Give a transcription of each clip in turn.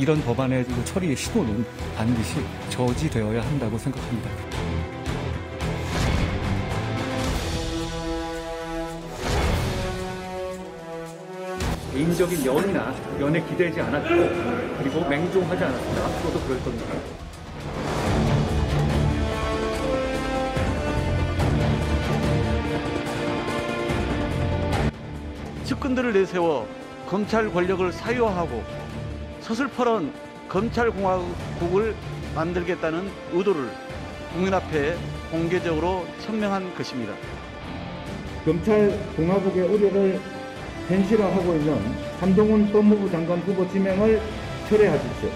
이런 법안의 처리의 시도는 반드시 저지되어야 한다고 생각합니다. 개인적인 연에 기대지 않았고 그리고 맹종하지 않았습니다. 앞으로도 그럴 겁니다. 측근들을 내세워 검찰 권력을 사유화하고 서슬퍼런 검찰공화국을 만들겠다는 의도를 국민 앞에 공개적으로 천명한 것입니다. 검찰공화국의 우려를 현실화하고 있는 한동훈 법무부 장관 후보 지명을 철회하십시오.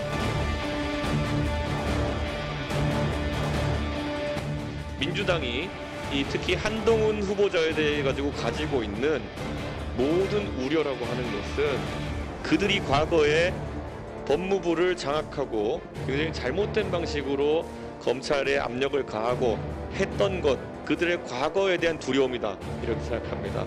민주당이 특히 한동훈 후보자에 대해 가지고 있는 모든 우려라고 하는 것은 그들이 과거에 법무부를 장악하고 굉장히 잘못된 방식으로 검찰에 압력을 가하고 했던 것, 그들의 과거에 대한 두려움이다, 이렇게 생각합니다.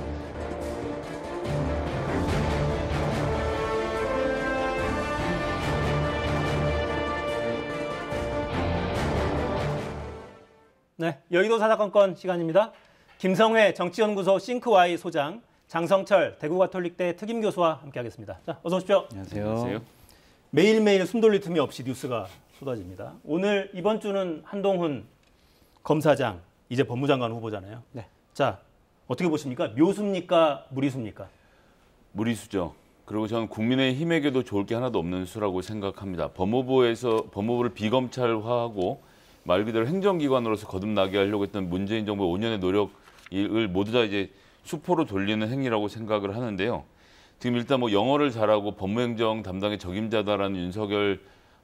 네, 여의도 사사건건 시간입니다. 김성회 정치연구소 싱크와이 소장, 장성철 대구가톨릭대 특임교수와 함께하겠습니다. 자, 어서 오십시오. 안녕하세요. 매일매일 숨 돌릴 틈이 없이 뉴스가 쏟아집니다. 오늘 이번 주는 한동훈 검사장, 이제 법무장관 후보잖아요. 네. 자, 어떻게 보십니까? 묘수입니까? 무리수입니까? 무리수죠. 그리고 저는 국민의힘에게도 좋을 게 하나도 없는 수라고 생각합니다. 법무부를 비검찰화하고 말 그대로 행정기관으로서 거듭나게 하려고 했던 문재인 정부의 5년의 노력을 모두 다 이제 수포로 돌리는 행위라고 생각을 하는데요. 지금 일단 뭐 영어를 잘하고 법무행정 담당의 적임자다라는 윤석열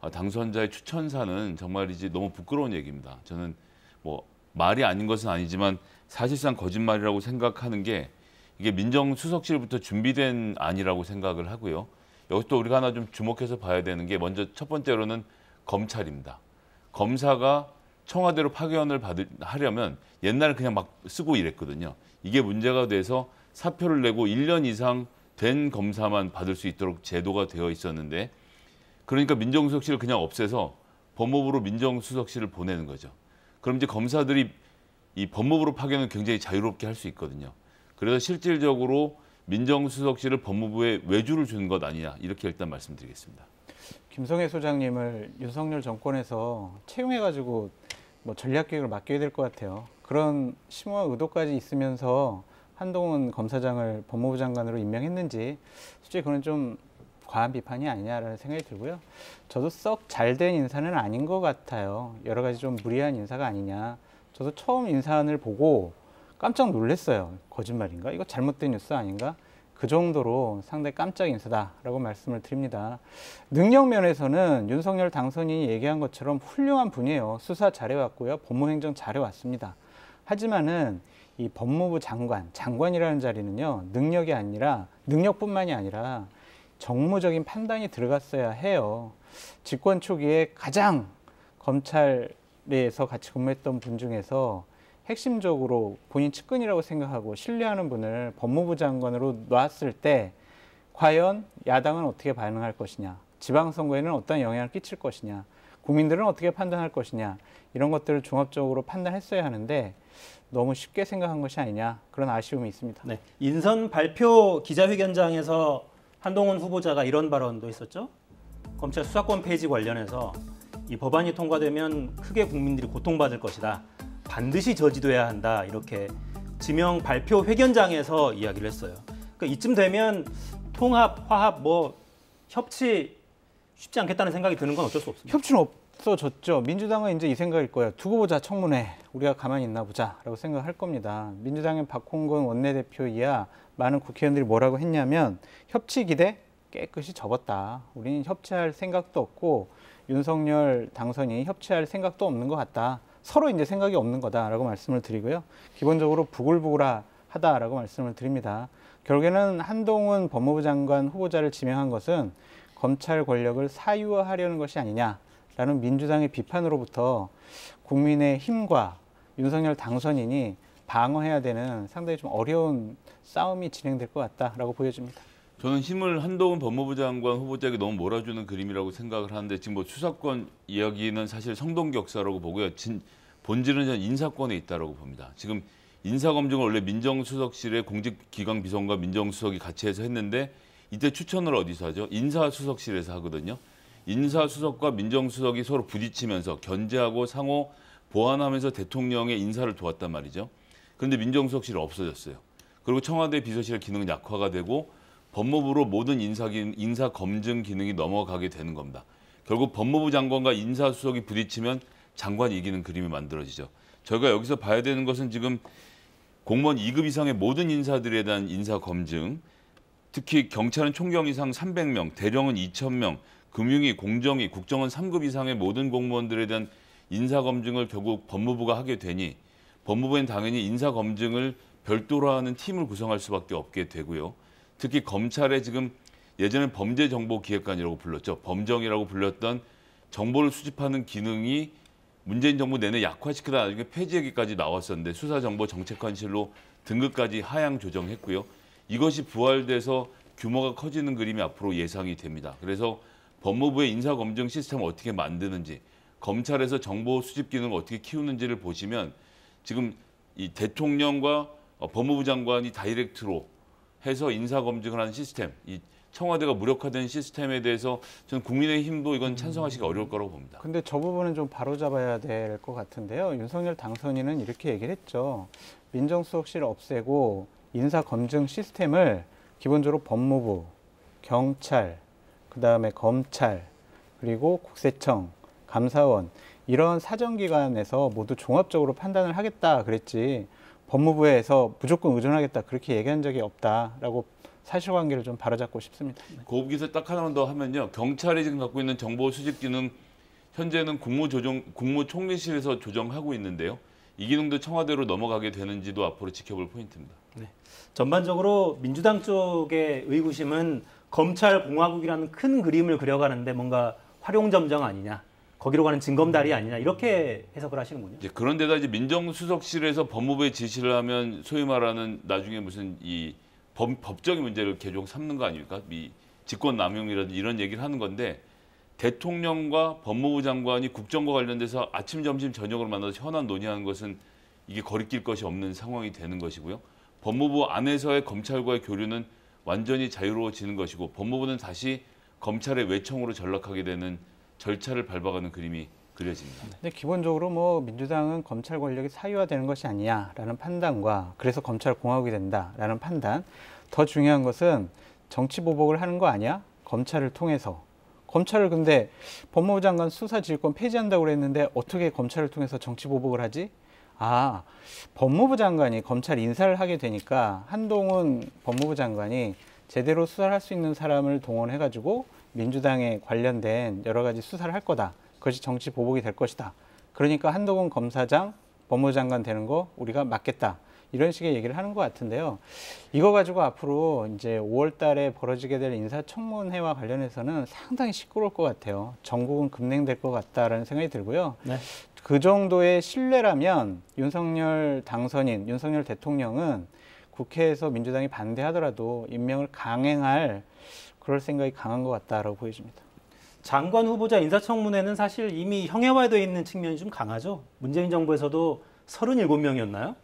당선자의 추천사는 정말이지 너무 부끄러운 얘기입니다. 저는 뭐 말이 아닌 것은 아니지만 사실상 거짓말이라고 생각하는 게 이게 민정수석실부터 준비된 안이라고 생각을 하고요. 여기서 또 우리가 하나 좀 주목해서 봐야 되는 게 먼저 첫 번째로는 검찰입니다. 검사가 청와대로 파견을 하려면 옛날에 그냥 막 쓰고 이랬거든요. 이게 문제가 돼서 사표를 내고 1년 이상 된 검사만 받을 수 있도록 제도가 되어 있었는데, 그러니까 민정수석실을 그냥 없애서 법무부로 민정수석실을 보내는 거죠. 그럼 이제 검사들이 이 법무부로 파견은 굉장히 자유롭게 할 수 있거든요. 그래서 실질적으로 민정수석실을 법무부에 외주를 준 것 아니냐, 이렇게 일단 말씀드리겠습니다. 김성회 소장님을 윤석열 정권에서 채용해가지고 뭐 전략기획을 맡겨야 될 것 같아요. 그런 심오한 의도까지 있으면서 한동훈 검사장을 법무부 장관으로 임명했는지 솔직히 그건 좀 과한 비판이 아니냐라는 생각이 들고요. 저도 썩 잘된 인사는 아닌 것 같아요. 여러 가지 좀 무리한 인사가 아니냐. 저도 처음 인사안을 보고 깜짝 놀랐어요. 거짓말인가? 이거 잘못된 뉴스 아닌가? 그 정도로 상당히 깜짝 인사다라고 말씀을 드립니다. 능력 면에서는 윤석열 당선인이 얘기한 것처럼 훌륭한 분이에요. 수사 잘해왔고요. 법무행정 잘해왔습니다. 하지만은 이 법무부 장관이라는 자리는요, 능력뿐만이 아니라 정무적인 판단이 들어갔어야 해요. 집권 초기에 가장 검찰에서 같이 근무했던 분 중에서 핵심적으로 본인 측근이라고 생각하고 신뢰하는 분을 법무부 장관으로 놨을 때 과연 야당은 어떻게 반응할 것이냐, 지방선거에는 어떤 영향을 끼칠 것이냐, 국민들은 어떻게 판단할 것이냐, 이런 것들을 종합적으로 판단했어야 하는데 너무 쉽게 생각한 것이 아니냐, 그런 아쉬움이 있습니다. 네, 인선 발표 기자회견장에서 한동훈 후보자가 이런 발언도 있었죠. 검찰 수사권 폐지 관련해서 이 법안이 통과되면 크게 국민들이 고통받을 것이다. 반드시 저지돼야 한다. 이렇게 지명 발표 회견장에서 이야기를 했어요. 그러니까 이쯤 되면 통합, 화합, 협치 쉽지 않겠다는 생각이 드는 건 어쩔 수 없습니다. 협치는 없어졌죠. 민주당은 이제 이 생각일 거예요. 두고 보자 청문회. 우리가 가만히 있나 보자 라고 생각할 겁니다. 민주당의 박홍근 원내대표 이하 많은 국회의원들이 뭐라고 했냐면 협치 기대 깨끗이 접었다. 우리는 협치할 생각도 없고 윤석열 당선인이 협치할 생각도 없는 것 같다. 서로 이제 생각이 없는 거다라고 말씀을 드리고요. 기본적으로 부글부글하다라고 말씀을 드립니다. 결국에는 한동훈 법무부 장관 후보자를 지명한 것은 검찰 권력을 사유화하려는 것이 아니냐라는 민주당의 비판으로부터 국민의힘과 윤석열 당선인이 방어해야 되는 상당히 좀 어려운 싸움이 진행될 것 같다라고 보여집니다. 저는 힘을 한동훈 법무부 장관 후보자에게 너무 몰아주는 그림이라고 생각을 하는데 지금 뭐 수사권 이야기는 사실 성동격사라고 보고요. 본질은 저는 인사권에 있다고 봅니다. 지금 인사검증을 원래 민정수석실의 공직기강 비서관과 민정수석이 같이 해서 했는데 이때 추천을 어디서 하죠? 인사수석실에서 하거든요. 인사수석과 민정수석이 서로 부딪히면서 견제하고 상호 보완하면서 대통령의 인사를 도왔단 말이죠. 그런데 민정수석실이 없어졌어요. 그리고 청와대 비서실의 기능은 약화가 되고 법무부로 모든 인사 검증 기능이 넘어가게 되는 겁니다. 결국 법무부 장관과 인사수석이 부딪히면 장관이 이기는 그림이 만들어지죠. 저희가 여기서 봐야 되는 것은 지금 공무원 2급 이상의 모든 인사들에 대한 인사 검증, 특히 경찰은 총경 이상 300명, 대령은 2,000명, 금융위, 공정위, 국정원 3급 이상의 모든 공무원들에 대한 인사 검증을 결국 법무부가 하게 되니 법무부엔 당연히 인사 검증을 별도로 하는 팀을 구성할 수밖에 없게 되고요. 특히 검찰에 지금 예전에 범죄정보기획관이라고 불렀죠. 범정이라고 불렸던 정보를 수집하는 기능이 문재인 정부 내내 약화시키다 나중에 폐지 얘기까지 나왔었는데 수사정보정책관실로 등급까지 하향 조정했고요. 이것이 부활돼서 규모가 커지는 그림이 앞으로 예상이 됩니다. 그래서 법무부의 인사검증 시스템을 어떻게 만드는지, 검찰에서 정보 수집 기능을 어떻게 키우는지를 보시면 지금 이 대통령과 법무부 장관이 다이렉트로 해서 인사검증을 하는 시스템, 이 청와대가 무력화된 시스템에 대해서 저는 국민의힘도 이건 찬성하시기 어려울 거라고 봅니다. 근데 저 부분은 좀 바로잡아야 될 것 같은데요. 윤석열 당선인은 이렇게 얘기를 했죠. 민정수석실 없애고 인사검증 시스템을 기본적으로 법무부, 경찰, 그다음에 검찰, 그리고 국세청, 감사원 이런 사정기관에서 모두 종합적으로 판단을 하겠다 그랬지 법무부에서 무조건 의존하겠다 그렇게 얘기한 적이 없다라고 사실관계를 좀 바로잡고 싶습니다. 그 기사 딱 하나만 더 하면요. 경찰이 지금 갖고 있는 정보 수집 기능 현재는 국무총리실에서 조정하고 있는데요. 이 기능도 청와대로 넘어가게 되는지도 앞으로 지켜볼 포인트입니다. 네. 전반적으로 민주당 쪽의 의구심은 검찰 공화국이라는 큰 그림을 그려가는데 뭔가 활용점정 아니냐, 거기로 가는 징검다리 아니냐 이렇게 해석을 하시는군요. 이제 그런데다 이제 민정수석실에서 법무부에 지시를 하면 소위 말하는 나중에 무슨 이 법적인 문제를 계속 삼는 거 아닙니까? 이 직권남용이라든지 이런 얘기를 하는 건데 대통령과 법무부 장관이 국정과 관련돼서 아침, 점심, 저녁으로 만나서 현안 논의하는 것은 이게 거리낄 것이 없는 상황이 되는 것이고요. 법무부 안에서의 검찰과의 교류는 완전히 자유로워지는 것이고 법무부는 다시 검찰의 외청으로 전락하게 되는 절차를 밟아가는 그림이 그려집니다. 근데 기본적으로 뭐 민주당은 검찰 권력이 사유화되는 것이 아니냐라는 판단과 그래서 검찰 공화국이 된다라는 판단. 더 중요한 것은 정치 보복을 하는 거 아니야? 검찰을 통해서. 검찰을 근데 법무부 장관 수사지휘권 폐지한다고 그랬는데 어떻게 검찰을 통해서 정치 보복을 하지? 아, 법무부 장관이 검찰 인사를 하게 되니까 한동훈 법무부 장관이 제대로 수사를 할 수 있는 사람을 동원해가지고 민주당에 관련된 여러 가지 수사를 할 거다. 그것이 정치 보복이 될 것이다. 그러니까 한동훈 검사장, 법무부 장관 되는 거 우리가 막겠다. 이런 식의 얘기를 하는 것 같은데요. 이거 가지고 앞으로 이제 5월 달에 벌어지게 될 인사청문회와 관련해서는 상당히 시끄러울 것 같아요. 전국은 급냉될 것 같다라는 생각이 들고요. 네. 그 정도의 신뢰라면 윤석열 당선인, 윤석열 대통령은 국회에서 민주당이 반대하더라도 임명을 강행할 그럴 생각이 강한 것 같다라고 보여집니다. 장관 후보자 인사청문회는 사실 이미 형해화되어 있는 측면이 좀 강하죠. 문재인 정부에서도 37명이었나요?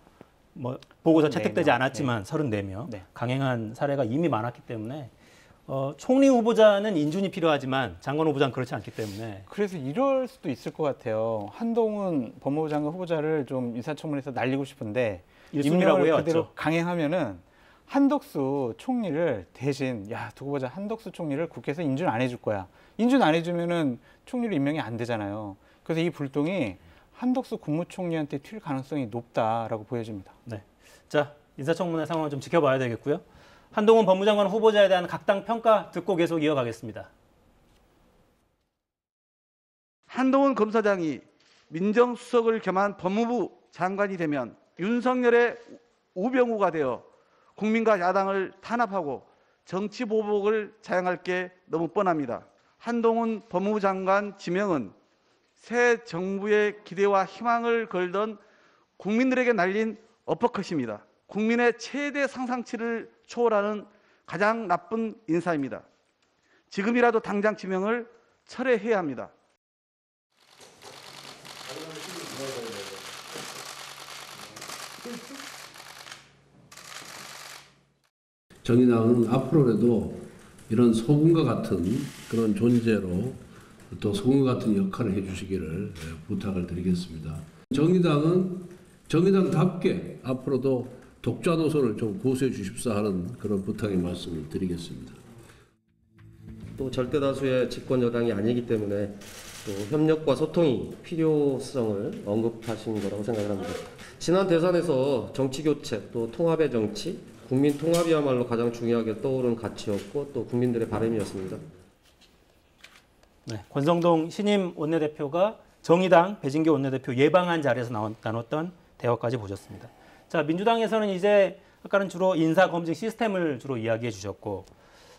뭐 보고서 채택되지 4명. 않았지만 34명 네. 강행한 사례가 이미 많았기 때문에 총리 후보자는 인준이 필요하지만 장관 후보자는 그렇지 않기 때문에 그래서 이럴 수도 있을 것 같아요. 한동훈 법무부 장관 후보자를 좀 인사청문회에서 날리고 싶은데 일순위라고 임명을 해왔죠. 그대로 강행하면은 한덕수 총리를 대신 두고 보자 한덕수 총리를 국회에서 인준 안 해줄 거야. 인준 안 해주면은 총리로 임명이 안 되잖아요. 그래서 이 불똥이 한덕수 국무총리한테 튈 가능성이 높다라고 보여집니다. 네. 자, 인사청문회 상황을 좀 지켜봐야 되겠고요. 한동훈 법무장관 후보자에 대한 각 당 평가 듣고 계속 이어가겠습니다. 한동훈 검사장이 민정수석을 겸한 법무부 장관이 되면 윤석열의 우병우가 되어 국민과 야당을 탄압하고 정치 보복을 자행할 게 너무 뻔합니다. 한동훈 법무부 장관 지명은 새 정부의 기대와 희망을 걸던 국민들에게 날린 어퍼컷입니다. 국민의 최대 상상치를 초월하는 가장 나쁜 인사입니다. 지금이라도 당장 지명을 철회해야 합니다. 정의당은 앞으로라도 이런 소금과 같은 그런 존재로 또 소금과 같은 역할을 해주시기를 부탁을 드리겠습니다. 정의당은 정의당답게 앞으로도 독자 노선을 좀 고수해 주십사 하는 그런 부탁의 말씀을 드리겠습니다. 또 절대 다수의 집권 여당이 아니기 때문에 또 협력과 소통이 필요성을 언급하신 거라고 생각을 합니다. 지난 대선에서 정치 교체 또 통합의 정치, 국민 통합이야말로 가장 중요하게 떠오른 가치였고 또 국민들의 바람이었습니다. 네, 권성동 신임 원내대표가 정의당 배진교 원내대표 예방한 자리에서 나눴던 대화까지 보셨습니다. 자, 민주당에서는 이제 아까는 주로 인사검증 시스템을 주로 이야기해 주셨고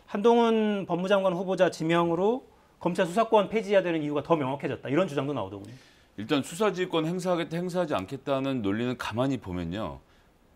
한동훈 법무장관 후보자 지명으로 검찰 수사권 폐지해야 되는 이유가 더 명확해졌다. 이런 주장도 나오더군요. 일단 수사지휘권 행사하겠다, 행사하지 않겠다는 논리는 가만히 보면요.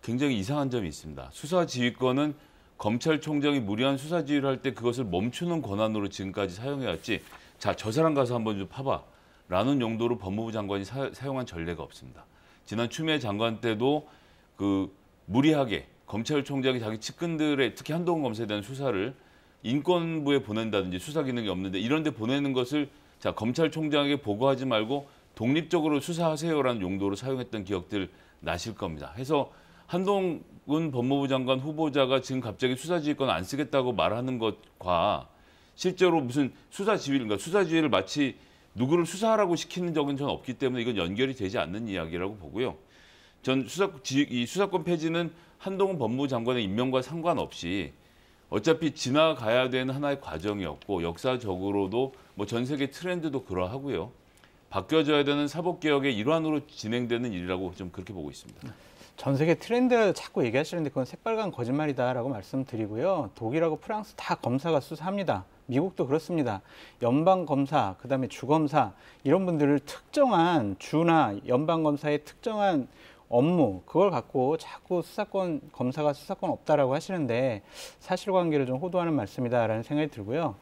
굉장히 이상한 점이 있습니다. 수사지휘권은 검찰총장이 무리한 수사지휘를 할 때 그것을 멈추는 권한으로 지금까지 사용해왔지. 자, 저 사람 가서 한번 좀 파봐. 라는 용도로 법무부 장관이 사용한 전례가 없습니다. 지난 추미애 장관 때도 그 무리하게 검찰총장이 자기 측근들의 특히 한동훈 검사에 대한 수사를 인권부에 보낸다든지 수사 기능이 없는데 이런 데 보내는 것을 자, 검찰총장에게 보고하지 말고 독립적으로 수사하세요라는 용도로 사용했던 기억들 나실 겁니다. 해서 한동훈 법무부 장관 후보자가 지금 갑자기 수사지휘권 안 쓰겠다고 말하는 것과 실제로 무슨 수사지휘를 마치 누구를 수사하라고 시키는 적은 전 없기 때문에 이건 연결이 되지 않는 이야기라고 보고요. 전 이 수사권 폐지는 한동훈 법무부 장관의 임명과 상관없이 어차피 지나가야 되는 하나의 과정이었고 역사적으로도 뭐 전 세계 트렌드도 그러하고요. 바뀌어져야 되는 사법개혁의 일환으로 진행되는 일이라고 좀 그렇게 보고 있습니다. 전 세계 트렌드 자꾸 얘기하시는데 그건 새빨간 거짓말이다라고 말씀드리고요. 독일하고 프랑스 다 검사가 수사합니다. 미국도 그렇습니다. 연방검사, 그다음에 주검사 이런 분들을 특정한 주나 연방검사의 특정한 업무 그걸 갖고 자꾸 검사가 수사권 없다라고 하시는데 사실관계를 좀 호도하는 말씀이다라는 생각이 들고요.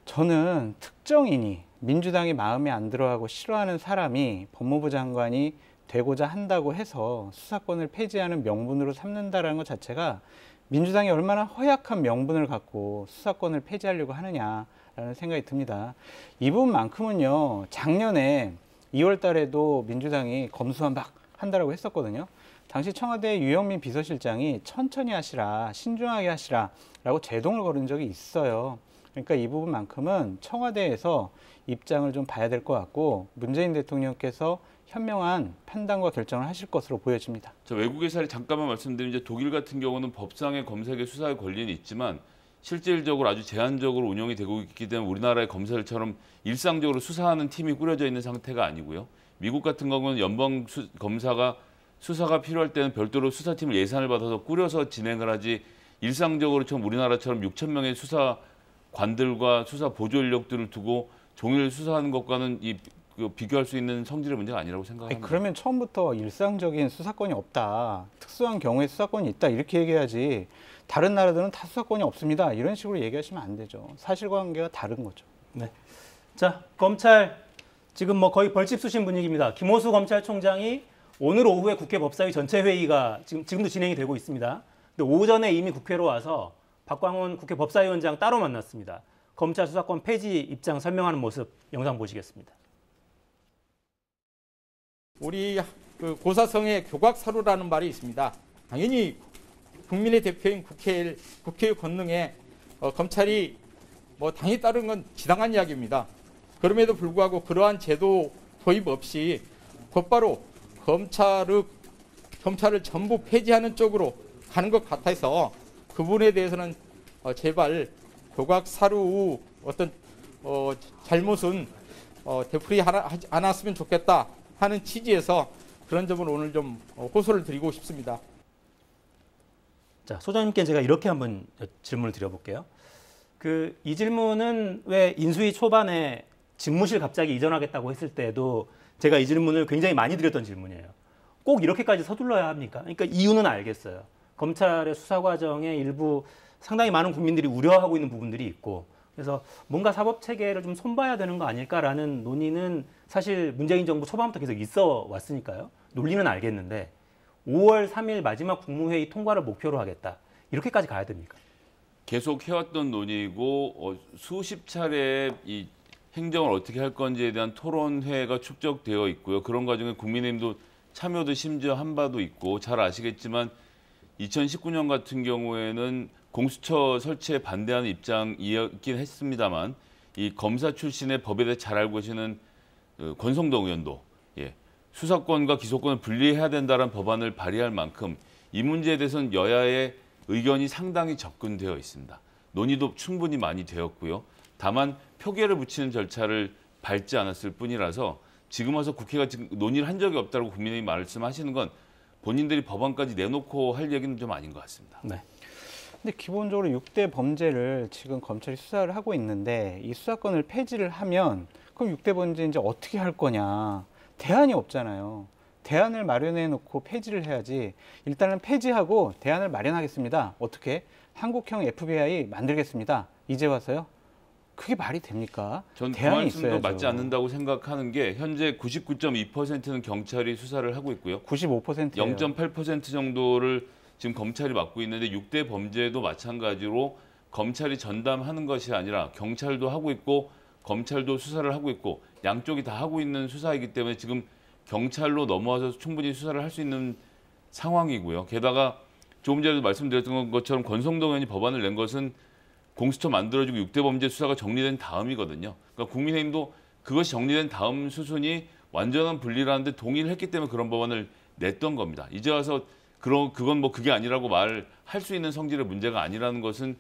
저는 특정인이 민주당이 마음에 안 들어하고 싫어하는 사람이 법무부 장관이 되고자 한다고 해서 수사권을 폐지하는 명분으로 삼는다라는 것 자체가 민주당이 얼마나 허약한 명분을 갖고 수사권을 폐지하려고 하느냐라는 생각이 듭니다. 이 부분만큼은요. 작년에 2월 달에도 민주당이 검수완 박 한다라고 했었거든요. 당시 청와대 유영민 비서실장이 천천히 하시라, 신중하게 하시라라고 제동을 걸은 적이 있어요. 그러니까 이 부분만큼은 청와대에서 입장을 좀 봐야 될 것 같고 문재인 대통령께서 현명한 판단과 결정을 하실 것으로 보여집니다. 저 외국의 사례 잠깐만 말씀드리면 이제 독일 같은 경우는 법상의 검사에게 수사의 권리는 있지만 실질적으로 아주 제한적으로 운영이 되고 있기 때문에 우리나라의 검사들처럼 일상적으로 수사하는 팀이 꾸려져 있는 상태가 아니고요. 미국 같은 경우는 연방 검사가 수사가 필요할 때는 별도로 수사팀을 예산을 받아서 꾸려서 진행을 하지 일상적으로 좀 우리나라처럼 6천 명의 수사관들과 수사 보조 인력들을 두고 종일 수사하는 것과는 비교할 수 있는 성질의 문제가 아니라고 생각합니다. 그러면 처음부터 일상적인 수사권이 없다, 특수한 경우에 수사권이 있다 이렇게 얘기해야지 다른 나라들은 다 수사권이 없습니다 이런 식으로 얘기하시면 안 되죠. 사실관계가 다른 거죠. 네. 자, 검찰 지금 뭐 거의 벌집 쑤신 분위기입니다. 김호수 검찰총장이 오늘 오후에 국회 법사위 전체 회의가 지금도 진행이 되고 있습니다. 근데 오전에 이미 국회로 와서 박광훈 국회 법사위원장 따로 만났습니다. 검찰 수사권 폐지 입장 설명하는 모습 영상 보시겠습니다. 우리 그 고사성의 교각사루라는 말이 있습니다. 당연히 국민의 대표인 국회의 권능에 검찰이 뭐 당연히 따르는 건 지당한 이야기입니다. 그럼에도 불구하고 그러한 제도 도입 없이 곧바로 검찰을 전부 폐지하는 쪽으로 가는 것 같아서 그 부분에 대해서는 제발 교각사루 어떤 잘못은 되풀이하지 않았으면 좋겠다 하는 취지에서 그런 점을 오늘 좀 호소를 드리고 싶습니다. 자, 소장님께 제가 이렇게 한번 질문을 드려볼게요. 이 질문은 왜 인수위 초반에 집무실 갑자기 이전하겠다고 했을 때도 제가 이 질문을 굉장히 많이 드렸던 질문이에요. 꼭 이렇게까지 서둘러야 합니까? 그러니까 이유는 알겠어요. 검찰의 수사 과정에 일부 상당히 많은 국민들이 우려하고 있는 부분들이 있고 그래서 뭔가 사법 체계를 좀 손봐야 되는 거 아닐까라는 논의는 사실 문재인 정부 초반부터 계속 있어 왔으니까요. 논리는 알겠는데 5월 3일 마지막 국무회의 통과를 목표로 하겠다. 이렇게까지 가야 됩니까? 계속 해왔던 논의고 수십 차례 이 행정을 어떻게 할 건지에 대한 토론회가 축적되어 있고요. 그런 과정에 국민의힘도 참여도 심지어 한 바도 있고 잘 아시겠지만 2019년 같은 경우에는 공수처 설치에 반대하는 입장이었긴 했습니다만 이 검사 출신의 법에 대해 잘 알고 계시는 권성동 의원도 수사권과 기소권을 분리해야 된다는 법안을 발의할 만큼 이 문제에 대해서는 여야의 의견이 상당히 접근되어 있습니다. 논의도 충분히 많이 되었고요. 다만 표결을 붙이는 절차를 밟지 않았을 뿐이라서 지금 와서 국회가 지금 논의를 한 적이 없다고 국민의힘이 말씀하시는 건 본인들이 법안까지 내놓고 할 얘기는 좀 아닌 것 같습니다. 네. 근데 기본적으로 6대 범죄를 지금 검찰이 수사를 하고 있는데 이 수사권을 폐지를 하면 그럼 6대 범죄 이제 어떻게 할 거냐. 대안이 없잖아요. 대안을 마련해 놓고 폐지를 해야지. 일단은 폐지하고 대안을 마련하겠습니다. 어떻게? 한국형 FBI 만들겠습니다. 이제 와서요? 그게 말이 됩니까? 전 그 대안이 말씀도 있어야죠. 맞지 않는다고 생각하는 게 현재 99.2%는 경찰이 수사를 하고 있고요. 95%예요. 0.8% 정도를 지금 검찰이 맡고 있는데 6대 범죄도 마찬가지로 검찰이 전담하는 것이 아니라 경찰도 하고 있고 검찰도 수사를 하고 있고 양쪽이 다 하고 있는 수사이기 때문에 지금 경찰로 넘어와서 충분히 수사를 할 수 있는 상황이고요. 게다가 조금 전에도 말씀드렸던 것처럼 권성동 의원이 법안을 낸 것은 공수처 만들어지고 6대 범죄 수사가 정리된 다음이거든요. 그러니까 국민의힘도 그것이 정리된 다음 수순이 완전한 분리라는데 동의를 했기 때문에 그런 법안을 냈던 겁니다. 이제 와서 그건 뭐 그게 아니라고 말할 수 있는 성질의 문제가 아니라는 것은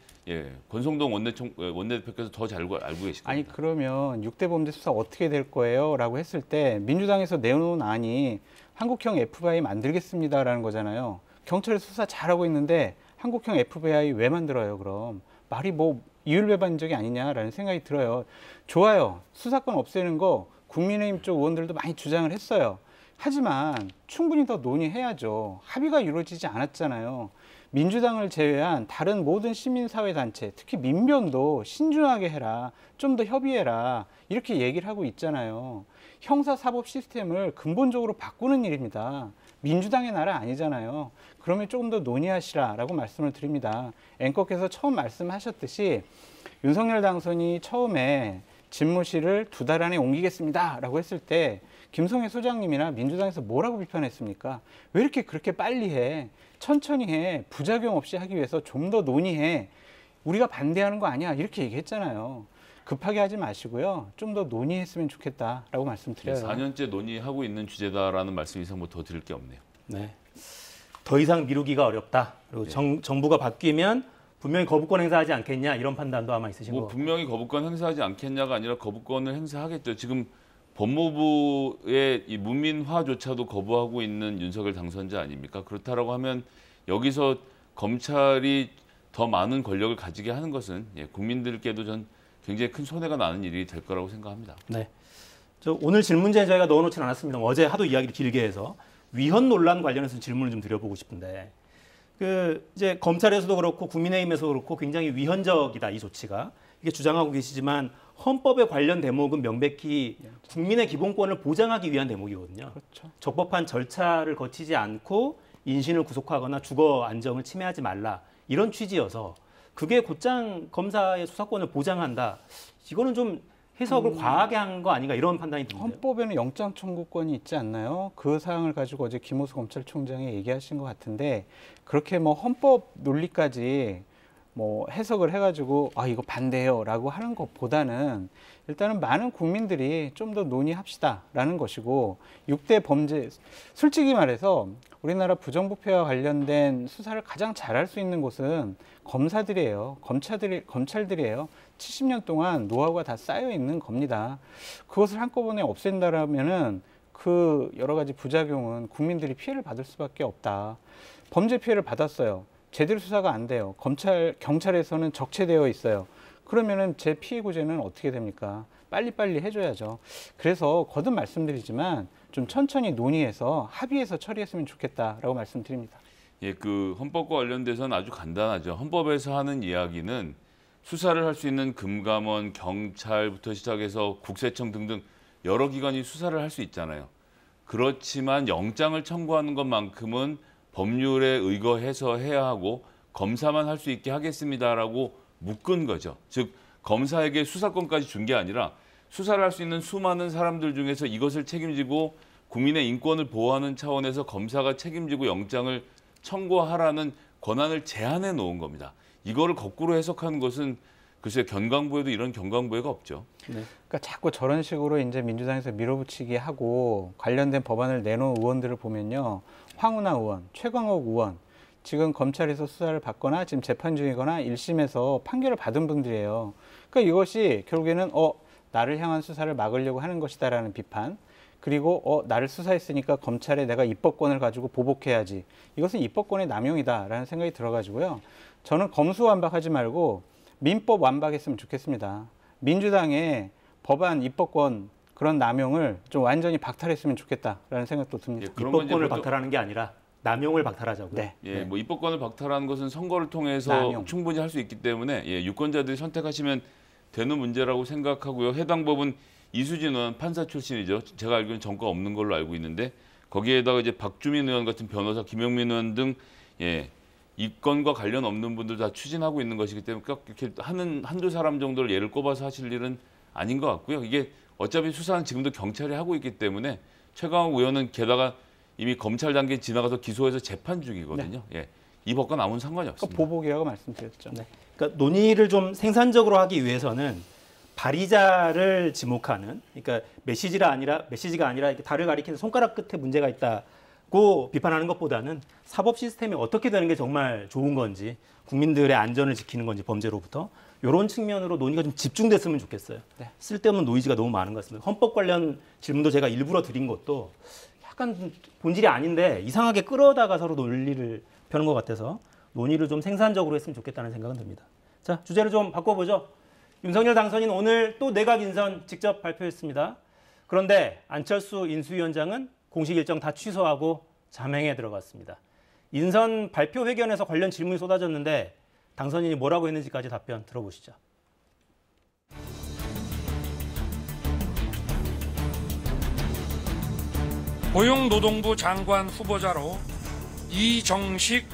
권성동 원내대표께서 더 잘 알고 계실 겁니다. 아니 그러면 6대 범죄 수사 어떻게 될 거예요? 라고 했을 때 민주당에서 내놓은 안이 한국형 FBI 만들겠습니다라는 거잖아요. 경찰 수사 잘하고 있는데 한국형 FBI 왜 만들어요 그럼? 말이 뭐 이율배반적이 아니냐라는 생각이 들어요. 좋아요. 수사권 없애는 거 국민의힘 쪽 의원들도 많이 주장을 했어요. 하지만 충분히 더 논의해야죠. 합의가 이루어지지 않았잖아요. 민주당을 제외한 다른 모든 시민사회단체, 특히 민변도 신중하게 해라, 좀 더 협의해라 이렇게 얘기를 하고 있잖아요. 형사사법 시스템을 근본적으로 바꾸는 일입니다. 민주당의 나라 아니잖아요. 그러면 조금 더 논의하시라라고 말씀을 드립니다. 앵커께서 처음 말씀하셨듯이 윤석열 당선이 처음에 집무실을 2달 안에 옮기겠습니다라고 했을 때 김성애 소장님이나 민주당에서 뭐라고 비판했습니까? 왜 이렇게 그렇게 빨리 해? 천천히 해. 부작용 없이 하기 위해서 좀 더 논의해. 우리가 반대하는 거 아니야. 이렇게 얘기했잖아요. 급하게 하지 마시고요. 좀 더 논의했으면 좋겠다라고 말씀드려요. 4년째 논의하고 있는 주제다라는 말씀 이상 뭐 더 드릴 게 없네요. 네. 더 이상 미루기가 어렵다. 그리고 정부가 바뀌면 분명히 거부권 행사하지 않겠냐 이런 판단도 아마 있으신 거. 분명히 거부권 행사하지 않겠냐가 아니라 거부권을 행사하겠죠. 지금 법무부의 이 무민화조차도 거부하고 있는 윤석열 당선자 아닙니까? 그렇다라고 하면 여기서 검찰이 더 많은 권력을 가지게 하는 것은 국민들께도 전 굉장히 큰 손해가 나는 일이 될 거라고 생각합니다. 네. 오늘 질문지에 저희가 넣어놓진 않았습니다. 어제 하도 이야기를 길게 해서 위헌 논란 관련해서 질문을 좀 드려보고 싶은데 이제 검찰에서도 그렇고 국민의힘에서도 그렇고 굉장히 위헌적이다 이 조치가 이게 주장하고 계시지만 헌법에 관련 대목은 명백히 국민의 기본권을 보장하기 위한 대목이거든요. 그렇죠. 적법한 절차를 거치지 않고 인신을 구속하거나 주거 안정을 침해하지 말라 이런 취지여서 그게 곧장 검사의 수사권을 보장한다. 이거는 좀 해석을 과하게 한 거 아닌가 이런 판단이 듭니다. 헌법에는 영장 청구권이 있지 않나요? 그 사항을 가지고 어제 김호수 검찰총장이 얘기하신 것 같은데 그렇게 뭐 헌법 논리까지 뭐 해석을 해가지고 이거 반대해요라고 하는 것보다는 일단은 많은 국민들이 좀 더 논의합시다라는 것이고 6대 범죄 솔직히 말해서 우리나라 부정부패와 관련된 수사를 가장 잘할 수 있는 곳은 검사들이에요. 검찰들이에요. 70년 동안 노하우가 다 쌓여 있는 겁니다. 그것을 한꺼번에 없앤다라면은 그 여러 가지 부작용은 국민들이 피해를 받을 수밖에 없다. 범죄 피해를 받았어요. 제대로 수사가 안 돼요. 경찰에서는 적체되어 있어요. 그러면은 제 피해 구제는 어떻게 됩니까? 빨리빨리 해줘야죠. 그래서 거듭 말씀드리지만 좀 천천히 논의해서 합의해서 처리했으면 좋겠다라고 말씀드립니다. 예, 그 헌법과 관련돼서는 아주 간단하죠. 헌법에서 하는 이야기는 수사를 할 수 있는 금감원, 경찰부터 시작해서 국세청 등등 여러 기관이 수사를 할 수 있잖아요. 그렇지만 영장을 청구하는 것만큼은 법률에 의거해서 해야 하고 검사만 할 수 있게 하겠습니다라고 묶은 거죠. 즉 검사에게 수사권까지 준 게 아니라 수사를 할 수 있는 수많은 사람들 중에서 이것을 책임지고 국민의 인권을 보호하는 차원에서 검사가 책임지고 영장을 청구하라는 권한을 제한해 놓은 겁니다. 이거를 거꾸로 해석하는 것은 글쎄 경강부에도 이런 경강부회가 없죠. 네. 그러니까 자꾸 저런 식으로 이제 민주당에서 밀어붙이기 하고 관련된 법안을 내놓은 의원들을 보면요. 황운하 의원, 최광욱 의원, 지금 검찰에서 수사를 받거나 지금 재판 중이거나 1심에서 판결을 받은 분들이에요. 그러니까 이것이 결국에는 나를 향한 수사를 막으려고 하는 것이다라는 비판, 그리고 나를 수사했으니까 검찰에 내가 입법권을 가지고 보복해야지. 이것은 입법권의 남용이다라는 생각이 들어가지고요. 저는 검수완박하지 말고 민법 완박했으면 좋겠습니다. 민주당의 법안 입법권 그런 남용을 좀 완전히 박탈했으면 좋겠다라는 생각도 듭니다. 예, 입법권을 박탈하는 게 아니라 남용을 박탈하자고요. 네. 예, 뭐 입법권을 박탈하는 것은 선거를 통해서 남용. 충분히 할 수 있기 때문에 예, 유권자들이 선택하시면 되는 문제라고 생각하고요. 해당 법은 이수진 의원 판사 출신이죠. 제가 알기로는 전과 없는 걸로 알고 있는데 거기에다가 이제 박주민 의원 같은 변호사, 김용민 의원 등 예, 이 건과 관련 없는 분들 다 추진하고 있는 것이기 때문에 이렇게 한두 사람 정도를 예를 꼽아서 하실 일은 아닌 것 같고요. 이게 어차피 수사는 지금도 경찰이 하고 있기 때문에 최강욱 의원은 게다가 이미 검찰 단계 지나가서 기소해서 재판 중이거든요. 네. 예, 이 법과는 아무 상관이 없습니다. 그러니까 보복이라고 말씀드렸죠. 네. 그러니까 논의를 좀 생산적으로 하기 위해서는 발의자를 지목하는, 그러니까 메시지가 아니라 이렇게 달을 가리키는 손가락 끝에 문제가 있다고 비판하는 것보다는 사법 시스템이 어떻게 되는 게 정말 좋은 건지, 국민들의 안전을 지키는 건지 범죄로부터 이런 측면으로 논의가 좀 집중됐으면 좋겠어요. 네. 쓸데없는 쓸데없는 노이즈가 너무 많은 것 같습니다. 헌법 관련 질문도 제가 일부러 드린 것도 약간 본질이 아닌데 이상하게 끌어다가 서로 논리를 펴는 것 같아서 논의를 좀 생산적으로 했으면 좋겠다는 생각은 듭니다. 자, 주제를 좀 바꿔보죠. 윤석열 당선인 오늘 또 내각 인선 직접 발표했습니다. 그런데 안철수 인수위원장은 공식 일정 다 취소하고 잠행에 들어갔습니다. 인선 발표 회견에서 관련 질문이 쏟아졌는데 당선인이 뭐라고 했는지까지 답변 들어보시죠. 고용노동부 장관 후보자로 이정식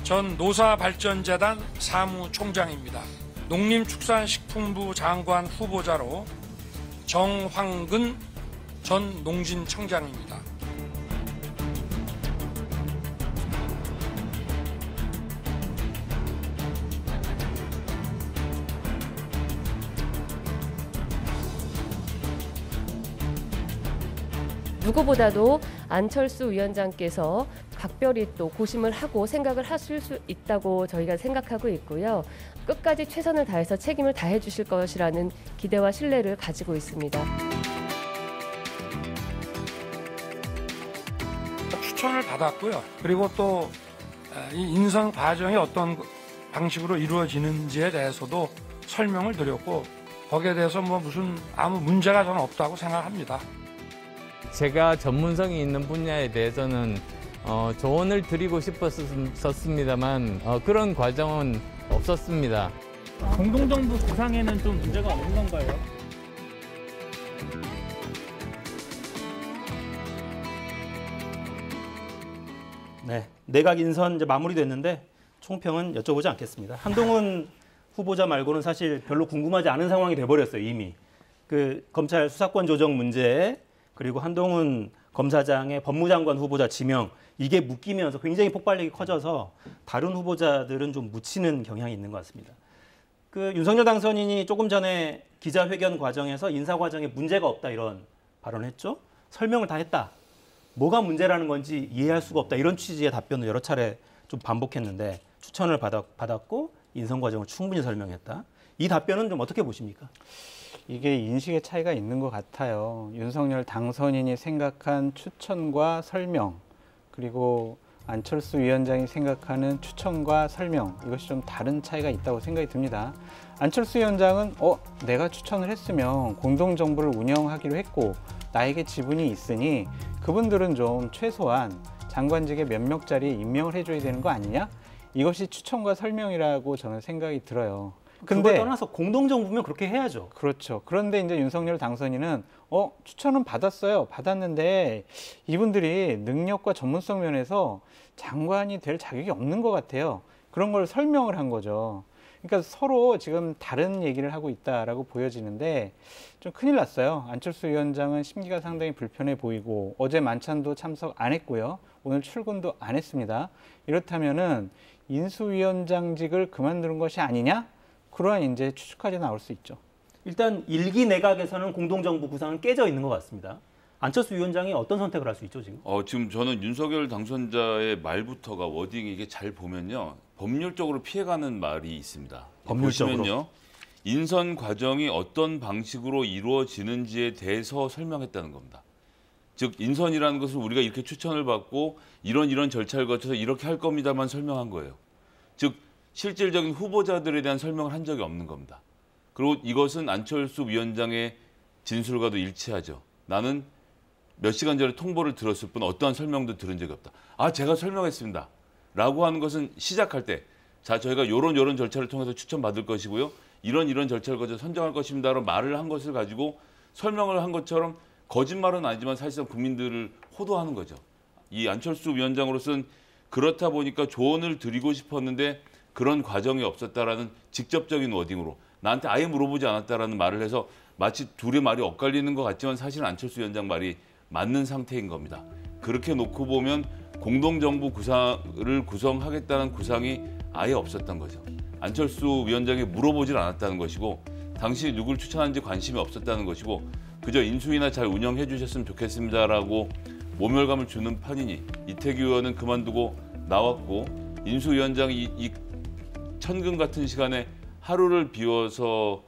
전 노사발전재단 사무총장입니다. 농림축산식품부 장관 후보자로 정황근 전 농진청장입니다. 누구보다도 안철수 위원장께서 각별히 또 고심을 하고 생각을 하실 수 있다고 저희가 생각하고 있고요. 끝까지 최선을 다해서 책임을 다해 주실 것이라는 기대와 신뢰를 가지고 있습니다. 추천을 받았고요. 그리고 또 이 인선 과정이 어떤 방식으로 이루어지는지에 대해서도 설명을 드렸고 거기에 대해서 아무 문제가 저는 없다고 생각합니다. 제가 전문성이 있는 분야에 대해서는 조언을 드리고 싶었습니다만 그런 과정은 없었습니다. 공동정부 구상에는 좀 문제가 없는 건가요? 네, 내각 인선 이제 마무리됐는데 총평은 여쭤보지 않겠습니다. 한동훈 후보자 말고는 사실 별로 궁금하지 않은 상황이 돼버렸어요, 이미. 그 검찰 수사권 조정 문제 그리고 한동훈 검사장의 법무장관 후보자 지명 이게 묶이면서 굉장히 폭발력이 커져서 다른 후보자들은 좀 묻히는 경향이 있는 것 같습니다. 그 윤석열 당선인이 조금 전에 기자회견 과정에서 인사 과정에 문제가 없다 이런 발언을 했죠. 설명을 다 했다. 뭐가 문제라는 건지 이해할 수가 없다. 이런 취지의 답변을 여러 차례 좀 반복했는데 추천을 받았고 인선 과정을 충분히 설명했다. 이 답변은 좀 어떻게 보십니까? 이게 인식의 차이가 있는 것 같아요. 윤석열 당선인이 생각한 추천과 설명, 그리고 안철수 위원장이 생각하는 추천과 설명, 이것이 좀 다른 차이가 있다고 생각이 듭니다. 안철수 위원장은 내가 추천을 했으면 공동정부를 운영하기로 했고 나에게 지분이 있으니 그분들은 좀 최소한 장관직에 몇 명짜리 임명을 해줘야 되는 거 아니냐? 이것이 추천과 설명이라고 저는 생각이 들어요. 그걸 떠나서 공동정부면 그렇게 해야죠. 그렇죠. 그런데 이제 윤석열 당선인은 추천은 받았어요. 받았는데 이분들이 능력과 전문성 면에서 장관이 될 자격이 없는 것 같아요. 그런 걸 설명을 한 거죠. 그러니까 서로 지금 다른 얘기를 하고 있다라고 보여지는데 좀 큰일 났어요. 안철수 위원장은 심기가 상당히 불편해 보이고 어제 만찬도 참석 안 했고요. 오늘 출근도 안 했습니다. 이렇다면은 인수위원장직을 그만두는 것이 아니냐? 그러한 이제 추측까지 나올 수 있죠. 일단 일기 내각에서는 공동정부 구상은 깨져 있는 것 같습니다. 안철수 위원장이 어떤 선택을 할 수 있죠 지금? 지금 저는 윤석열 당선자의 말부터가 워딩이 이게 잘 보면요. 법률적으로 피해가는 말이 있습니다. 법률적으로? 보시면요. 인선 과정이 어떤 방식으로 이루어지는지에 대해서 설명했다는 겁니다. 즉 인선이라는 것을 우리가 이렇게 추천을 받고 이런 절차를 거쳐서 이렇게 할 겁니다만 설명한 거예요. 즉 실질적인 후보자들에 대한 설명을 한 적이 없는 겁니다. 그리고 이것은 안철수 위원장의 진술과도 일치하죠. 나는 몇 시간 전에 통보를 들었을 뿐 어떠한 설명도 들은 적이 없다. 제가 설명했습니다. 라고 하는 것은 시작할 때 저희가 요런 절차를 통해서 추천받을 것이고요. 이런 절차를 거쳐 선정할 것입니다라고 말을 한 것을 가지고 설명을 한 것처럼 거짓말은 아니지만 사실상 국민들을 호도하는 거죠. 이 안철수 위원장으로서는 그렇다 보니까 조언을 드리고 싶었는데 그런 과정이 없었다라는 직접적인 워딩으로 나한테 아예 물어보지 않았다라는 말을 해서 마치 둘의 말이 엇갈리는 것 같지만 사실은 안철수 위원장 말이 맞는 상태인 겁니다. 그렇게 놓고 보면 공동정부 구상을 구성하겠다는 구상이 아예 없었던 거죠. 안철수 위원장이 물어보질 않았다는 것이고 당신이 누굴 추천하는지 관심이 없었다는 것이고 그저 인수위나 잘 운영해 주셨으면 좋겠습니다라고 모멸감을 주는 판이니 이태규 의원은 그만두고 나왔고 인수위원장이 이 천금 같은 시간에 하루를 비워서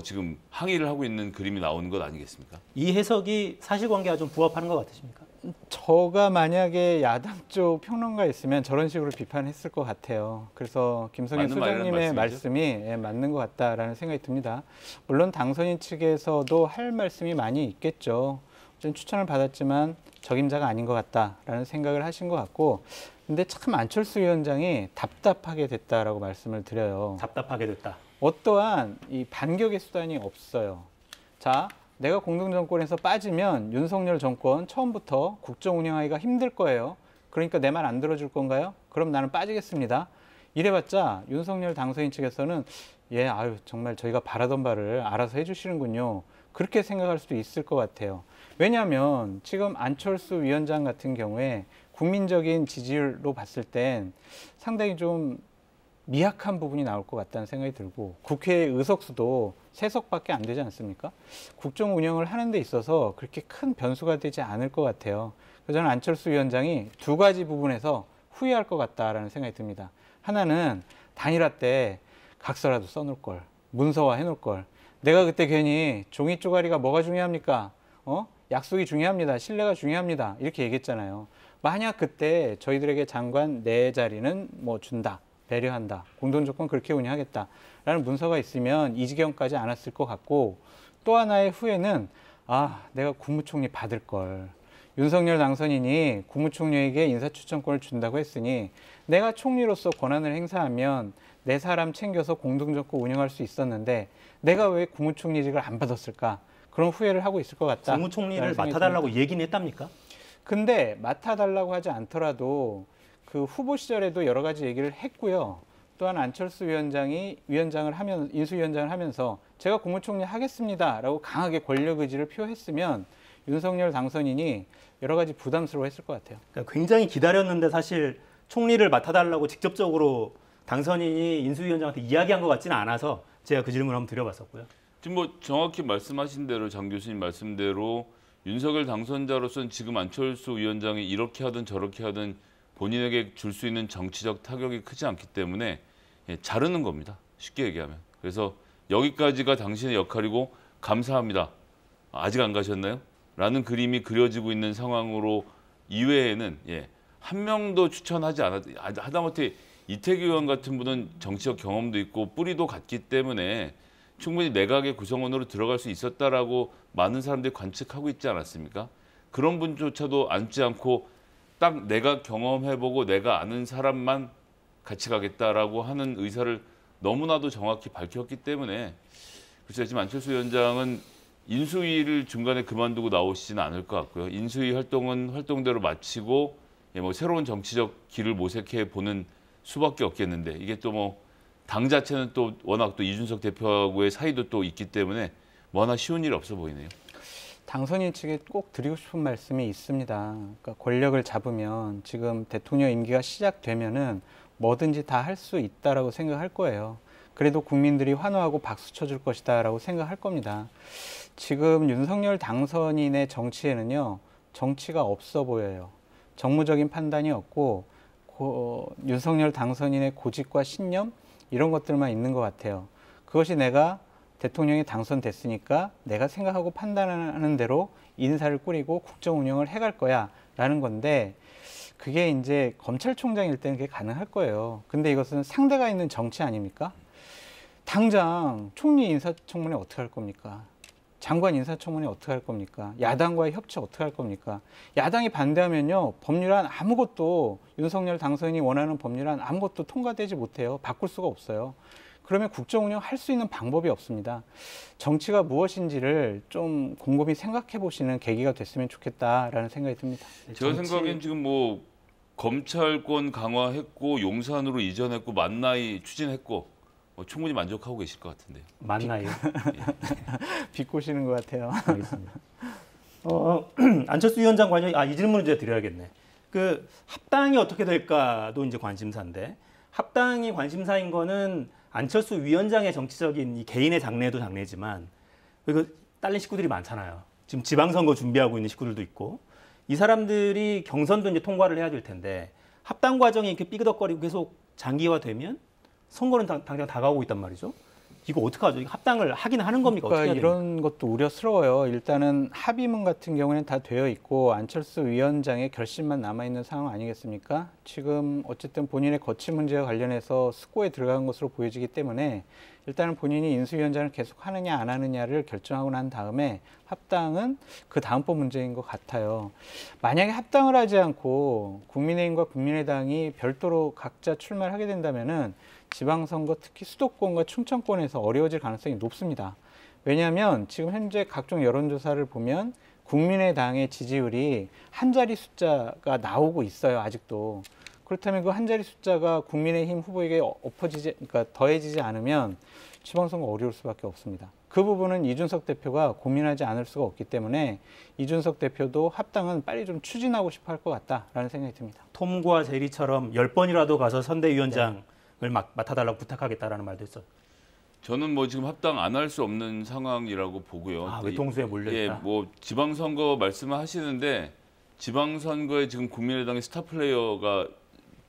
지금 항의를 하고 있는 그림이 나오는 것 아니겠습니까? 이 해석이 사실관계와 좀 부합하는 것 같으십니까? 저가 만약에 야당 쪽 평론가였으면 저런 식으로 비판했을 것 같아요. 그래서 김성현 소장님의 말씀이 맞는 것 같다라는 생각이 듭니다. 물론 당선인 측에서도 할 말씀이 많이 있겠죠. 좀 추천을 받았지만 적임자가 아닌 것 같다라는 생각을 하신 것 같고 근데 참 안철수 위원장이 답답하게 됐다라고 말씀을 드려요. 답답하게 됐다. 어떠한 이 반격의 수단이 없어요. 자, 내가 공동정권에서 빠지면 윤석열 정권 처음부터 국정 운영하기가 힘들 거예요. 그러니까 내 말 안 들어줄 건가요? 그럼 나는 빠지겠습니다. 이래봤자 윤석열 당선인 측에서는 정말 저희가 바라던 바를 알아서 해주시는군요. 그렇게 생각할 수도 있을 것 같아요. 왜냐하면 지금 안철수 위원장 같은 경우에 국민적인 지지율로 봤을 땐 상당히 좀 미약한 부분이 나올 것 같다는 생각이 들고 국회 의석수도 3석밖에 안 되지 않습니까? 국정 운영을 하는 데 있어서 그렇게 큰 변수가 되지 않을 것 같아요. 그래서 저는 안철수 위원장이 2가지 부분에서 후회할 것 같다라는 생각이 듭니다. 하나는 단일화 때 각서라도 써놓을 걸, 문서화 해놓을 걸. 내가 그때 괜히 종이 쪼가리가 뭐가 중요합니까? 약속이 중요합니다. 신뢰가 중요합니다. 이렇게 얘기했잖아요. 만약 그때 저희들에게 장관 4자리는 뭐 준다. 배려한다. 공동정권 그렇게 운영하겠다라는 문서가 있으면 이 지경까지 안 왔을 것 같고 또 하나의 후회는 내가 국무총리 받을 걸. 윤석열 당선인이 국무총리에게 인사추천권을 준다고 했으니 내가 총리로서 권한을 행사하면 내 사람 챙겨서 공동정권 운영할 수 있었는데 내가 왜 국무총리직을 안 받았을까? 그런 후회를 하고 있을 것 같다. 국무총리를 맡아달라고 얘기는 했답니까? 근데 맡아달라고 하지 않더라도 그 후보 시절에도 여러 가지 얘기를 했고요. 또한 안철수 위원장이 인수위원장을 하면서 제가 국무총리 하겠습니다라고 강하게 권력 의지를 표했으면 윤석열 당선인이 여러 가지 부담스러워했을 것 같아요. 그러니까 굉장히 기다렸는데 사실 총리를 맡아달라고 직접적으로 당선인이 인수위원장한테 이야기한 것 같지는 않아서 제가 그 질문을 한번 드려봤었고요. 지금 뭐 정확히 말씀하신 대로 장 교수님 말씀대로 윤석열 당선자로서는 지금 안철수 위원장이 이렇게 하든 저렇게 하든 본인에게 줄 수 있는 정치적 타격이 크지 않기 때문에 자르는 겁니다. 쉽게 얘기하면. 그래서 여기까지가 당신의 역할이고 감사합니다. 아직 안 가셨나요? 라는 그림이 그려지고 있는 상황으로 이외에는 한 명도 추천하지 하다못해 이태규 의원 같은 분은 정치적 경험도 있고 뿌리도 같기 때문에 충분히 내각의 구성원으로 들어갈 수 있었다라고 많은 사람들이 관측하고 있지 않았습니까? 그런 분조차도 앉지 않고 딱 내가 경험해보고 내가 아는 사람만 같이 가겠다라고 하는 의사를 너무나도 정확히 밝혔기 때문에 글쎄요, 지금 안철수 위원장은 인수위를 중간에 그만두고 나오시지는 않을 것 같고요. 인수위 활동은 활동대로 마치고 뭐 새로운 정치적 길을 모색해 보는 수밖에 없겠는데 이게 또 뭐 당 자체는 또 워낙 또 이준석 대표하고의 사이도 또 있기 때문에 뭐 하나 쉬운 일이 없어 보이네요. 당선인 측에 꼭 드리고 싶은 말씀이 있습니다. 그러니까 권력을 잡으면 지금 대통령 임기가 시작되면은 뭐든지 다 할 수 있다라고 생각할 거예요. 그래도 국민들이 환호하고 박수 쳐줄 것이다라고 생각할 겁니다. 지금 윤석열 당선인의 정치에는요, 정치가 없어 보여요. 정무적인 판단이 없고 윤석열 당선인의 고집과 신념 이런 것들만 있는 것 같아요. 그것이 내가 대통령이 당선됐으니까 내가 생각하고 판단하는 대로 인사를 꾸리고 국정 운영을 해갈 거야 라는 건데 그게 이제 검찰총장일 때는 그게 가능할 거예요. 근데 이것은 상대가 있는 정치 아닙니까? 당장 총리 인사청문회 어떻게 할 겁니까? 장관 인사청문회 어떻게 할 겁니까? 야당과의 협치 어떻게 할 겁니까? 야당이 반대하면요, 법률안 아무것도 윤석열 당선인이 원하는 법률안 아무것도 통과되지 못해요. 바꿀 수가 없어요. 그러면 국정 운영 할 수 있는 방법이 없습니다. 정치가 무엇인지를 좀 곰곰이 생각해 보시는 계기가 됐으면 좋겠다라는 생각이 듭니다. 제가 생각엔 지금 뭐 검찰권 강화했고 용산으로 이전했고 만나이 추진했고 충분히 만족하고 계실 것 같은데요. 맞나요? 비꼬시는 것 같아요. 알겠습니다. 안철수 위원장 관련 이 질문을 이제 드려야겠네. 그 합당이 어떻게 될까도 이제 관심사인데 합당이 관심사인 거는 안철수 위원장의 정치적인 이 개인의 장래도 장래지만 그리고 딸린 식구들이 많잖아요. 지금 지방선거 준비하고 있는 식구들도 있고 이 사람들이 경선도 이제 통과를 해야 될 텐데 합당 과정이 이렇게 삐그덕거리고 계속 장기화되면 선거는 당장 다가오고 있단 말이죠. 이거 어떡하죠? 이거 합당을 하긴 하는 겁니까? 어떻게 해야 이런 됩니까? 것도 우려스러워요. 일단은 합의문 같은 경우는 다 되어 있고 안철수 위원장의 결심만 남아있는 상황 아니겠습니까? 지금 어쨌든 본인의 거취 문제와 관련해서 숙고에 들어간 것으로 보여지기 때문에 일단은 본인이 인수위원장을 계속 하느냐 안 하느냐를 결정하고 난 다음에 합당은 그 다음번 문제인 것 같아요. 만약에 합당을 하지 않고 국민의힘과 국민의당이 별도로 각자 출마를 하게 된다면은 지방선거 특히 수도권과 충청권에서 어려워질 가능성이 높습니다. 왜냐하면 지금 현재 각종 여론조사를 보면 국민의당의 지지율이 한 자리 숫자가 나오고 있어요. 아직도. 그렇다면 그 한 자리 숫자가 국민의힘 후보에게 그러니까 더해지지 않으면 지방선거 어려울 수밖에 없습니다. 그 부분은 이준석 대표가 고민하지 않을 수가 없기 때문에 이준석 대표도 합당은 빨리 좀 추진하고 싶어 할 것 같다라는 생각이 듭니다. 톰과 제리처럼 10번이라도 가서 선대위원장을 맡아달라고 부탁하겠다라는 말도 있었죠. 저는 뭐 지금 합당 안 할 수 없는 상황이라고 보고요. 외통수에 몰려있다. 예, 뭐 지방선거 말씀을 하시는데 지방선거에 지금 국민의당의 스타 플레이어가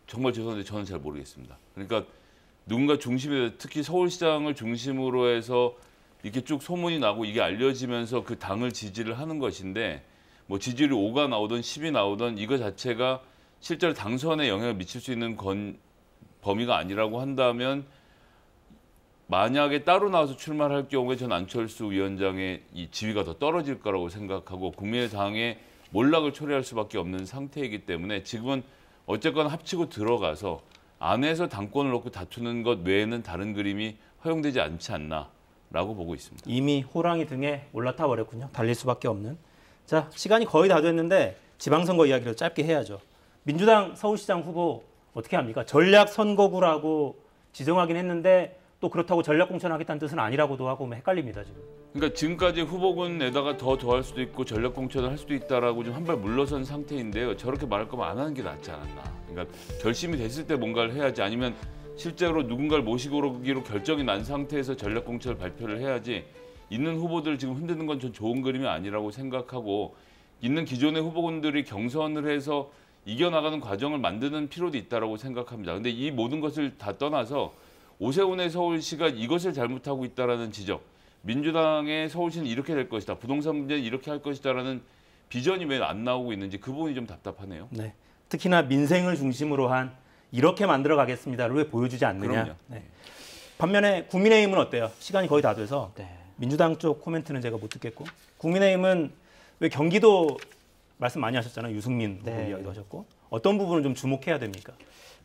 정말 죄송한데 저는 잘 모르겠습니다. 그러니까 누군가 중심에 특히 서울시장을 중심으로 해서 이렇게 쭉 소문이 나고 이게 알려지면서 그 당을 지지를 하는 것인데 뭐 지지율이 5가 나오든 10이 나오든 이거 자체가 실제로 당선에 영향을 미칠 수 있는 범위가 아니라고 한다면 만약에 따로 나와서 출마를 할 경우에 전 안철수 위원장의 이 지위가 더 떨어질 거라고 생각하고 국민의당의 몰락을 초래할 수밖에 없는 상태이기 때문에 지금은 어쨌거나 합치고 들어가서 안에서 당권을 놓고 다투는 것 외에는 다른 그림이 허용되지 않지 않나라고 보고 있습니다. 이미 호랑이 등에 올라타 버렸군요. 달릴 수밖에 없는. 자, 시간이 거의 다 됐는데 지방선거 이야기를 짧게 해야죠. 민주당 서울시장 후보 어떻게 합니까? 전략선거구라고 지정하긴 했는데 또 그렇다고 전략공천하겠다는 뜻은 아니라고도 하고 헷갈립니다 지금. 그러니까 지금까지 후보군에다가 더 더할 수도 있고 전략공천을 할 수도 있다라고 좀 한 발 물러선 상태인데요. 저렇게 말할 거면 안 하는 게 낫지 않았나. 그러니까 결심이 됐을 때 뭔가를 해야지 아니면 실제로 누군가를 모시고 오기로 결정이 난 상태에서 전략공천을 발표를 해야지 있는 후보들 지금 흔드는 건 전 좋은 그림이 아니라고 생각하고 있는 기존의 후보군들이 경선을 해서 이겨나가는 과정을 만드는 필요도 있다고 생각합니다. 근데 이 모든 것을 다 떠나서 오세훈의 서울시가 이것을 잘못하고 있다라는 지적, 민주당의 서울시는 이렇게 될 것이다, 부동산 문제는 이렇게 할 것이다라는 비전이 왜 안 나오고 있는지 그 부분이 좀 답답하네요. 네, 특히나 민생을 중심으로 한 이렇게 만들어 가겠습니다를 왜 보여주지 않느냐. 네. 반면에 국민의힘은 어때요? 시간이 거의 다 돼서 민주당 쪽 코멘트는 제가 못 듣겠고 국민의힘은 왜 경기도 말씀 많이 하셨잖아요. 유승민 후보 이야기도 하셨고 어떤 부분을 좀 주목해야 됩니까?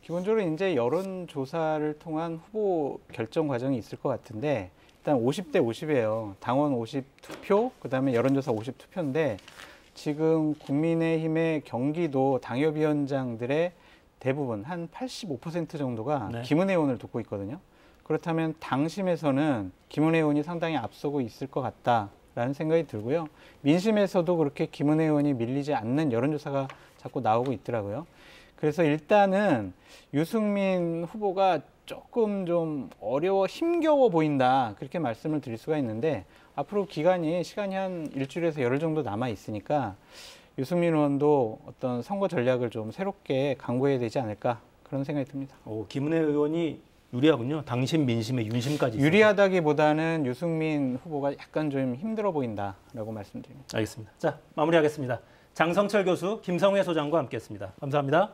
기본적으로 이제 여론조사를 통한 후보 결정 과정이 있을 것 같은데 일단 50대 50이에요. 당원 50투표, 그다음에 여론조사 50투표인데 지금 국민의힘의 경기도 당협위원장들의 대부분 한 85% 정도가 네. 김은혜 의원을 돕고 있거든요. 그렇다면 당심에서는 김은혜 의원이 상당히 앞서고 있을 것 같다라는 생각이 들고요. 민심에서도 그렇게 김은혜 의원이 밀리지 않는 여론조사가 자꾸 나오고 있더라고요. 그래서 일단은 유승민 후보가 조금 좀 힘겨워 보인다 그렇게 말씀을 드릴 수가 있는데 앞으로 시간이 한 일주일에서 열흘 정도 남아 있으니까 유승민 의원도 어떤 선거 전략을 좀 새롭게 강구해야 되지 않을까 그런 생각이 듭니다. 김은혜 의원이 유리하군요. 당심, 민심의 윤심까지. 유리하다기보다는 유승민 후보가 약간 좀 힘들어 보인다라고 말씀드립니다. 알겠습니다. 자, 마무리하겠습니다. 장성철 교수, 김성회 소장과 함께했습니다. 감사합니다.